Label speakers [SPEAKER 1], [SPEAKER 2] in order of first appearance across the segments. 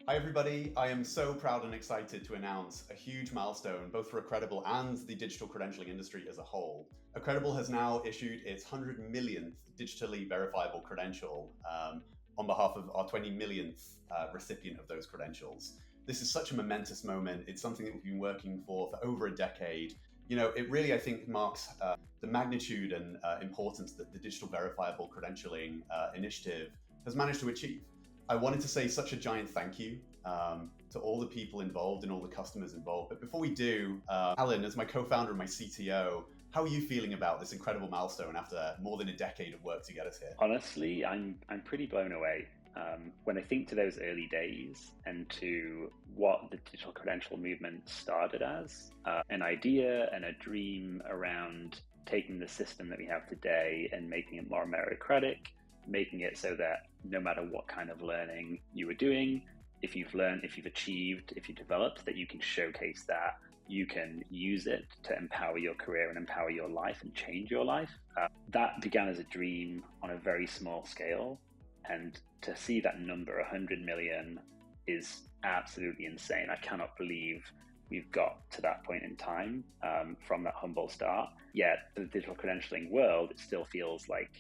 [SPEAKER 1] Hi everybody, I am so proud and excited to announce a huge milestone both for Accredible and the digital credentialing industry as a whole. Accredible has now issued its 100 millionth digitally verifiable credential on behalf of our 20 millionth recipient of those credentials. This is such a momentous moment. It's something that we've been working for over a decade. You know, it really, I think, marks the magnitude and importance that the digital verifiable credentialing initiative has managed to achieve. I wanted to say such a giant thank you to all the people involved and all the customers involved. But before we do, Alan, as my co-founder and my CTO, how are you feeling about this incredible milestone after more than a decade of work to get us here?
[SPEAKER 2] Honestly, I'm pretty blown away. When I think to those early days and to what the digital credential movement started as, an idea and a dream around taking the system that we have today and making it more meritocratic, making it so that no matter what kind of learning you were doing, if you've learned, if you've achieved, if you developed, that you can showcase that, you can use it to empower your career and empower your life and change your life. That began as a dream on a very small scale. And to see that number, 100 million, is absolutely insane. I cannot believe we've got to that point in time from that humble start. Yet the digital credentialing world, it still feels like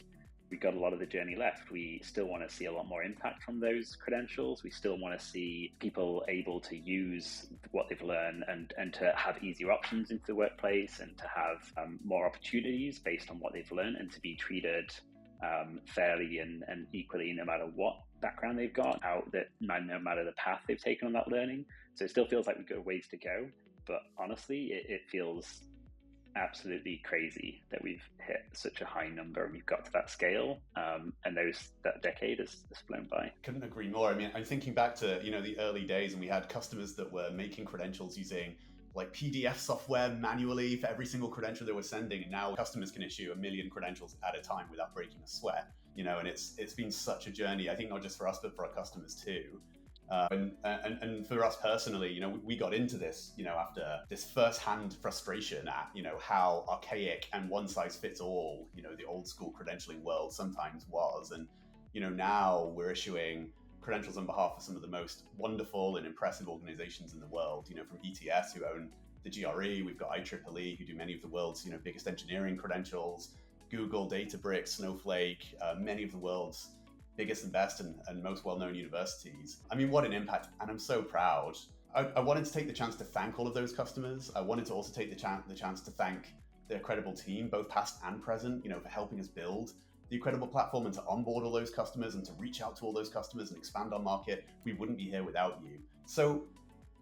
[SPEAKER 2] we've got a lot of the journey left. We still want to see a lot more impact from those credentials. We still want to see people able to use what they've learned and to have easier options into the workplace and to have more opportunities based on what they've learned and to be treated fairly and equally no matter what background they've got out, that no matter the path they've taken on that learning. So it still feels like we've got a ways to go, but honestly it feels absolutely crazy that we've hit such a high number and we've got to that scale, and that decade has flown by.
[SPEAKER 1] Couldn't agree more. I mean, I'm thinking back to the early days, and we had customers that were making credentials using like PDF software manually for every single credential they were sending, and now customers can issue 1 million credentials at a time without breaking a sweat. And it's been such a journey. I think not just for us but for our customers too. And for us personally, we got into this, after this first-hand frustration at, how archaic and one-size-fits-all, the old school credentialing world sometimes was. And, now we're issuing credentials on behalf of some of the most wonderful and impressive organizations in the world, from ETS, who own the GRE. We've got IEEE, who do many of the world's, biggest engineering credentials, Google, Databricks, Snowflake, many of the world's biggest and best and most well-known universities. I mean, what an impact, and I'm so proud. I wanted to take the chance to thank all of those customers. I wanted to also take the chance to thank the Accredible team, both past and present, for helping us build the Accredible platform and to onboard all those customers and to reach out to all those customers and expand our market. We wouldn't be here without you. So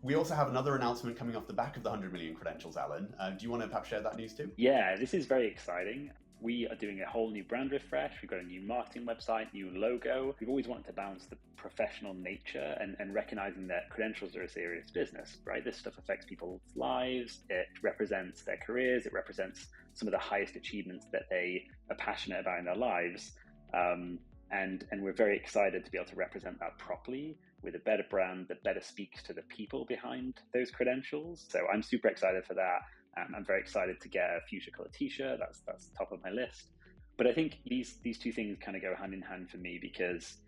[SPEAKER 1] we also have another announcement coming off the back of the 100 million credentials, Alan. Do you want to perhaps share that news too?
[SPEAKER 2] Yeah, this is very exciting. We are doing a whole new brand refresh. We've got a new marketing website, new logo. We've always wanted to balance the professional nature and recognizing that credentials are a serious business, right? This stuff affects people's lives. It represents their careers. It represents some of the highest achievements that they are passionate about in their lives. And we're very excited to be able to represent that properly with a better brand that better speaks to the people behind those credentials. So I'm super excited for that. I'm very excited to get a Future Color t-shirt. That's top of my list. But I think these two things kind of go hand in hand for me, because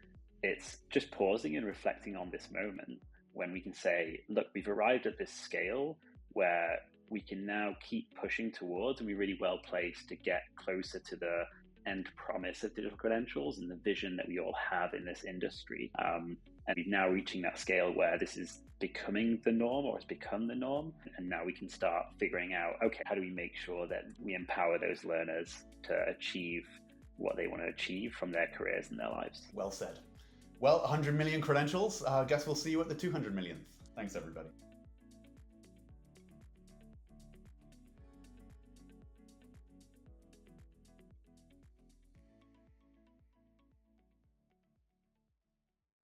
[SPEAKER 2] it's just pausing and reflecting on this moment when we can say, look, we've arrived at this scale where we can now keep pushing towards, and we're really well placed to get closer to the end promise of digital credentials and the vision that we all have in this industry. And we're now reaching that scale where this is becoming the norm, or it's become the norm. And now we can start figuring out, okay, how do we make sure that we empower those learners to achieve what they want to achieve from their careers and their lives?
[SPEAKER 1] Well said. Well, 100 million credentials. I guess we'll see you at the 200 millionth. Thanks, everybody.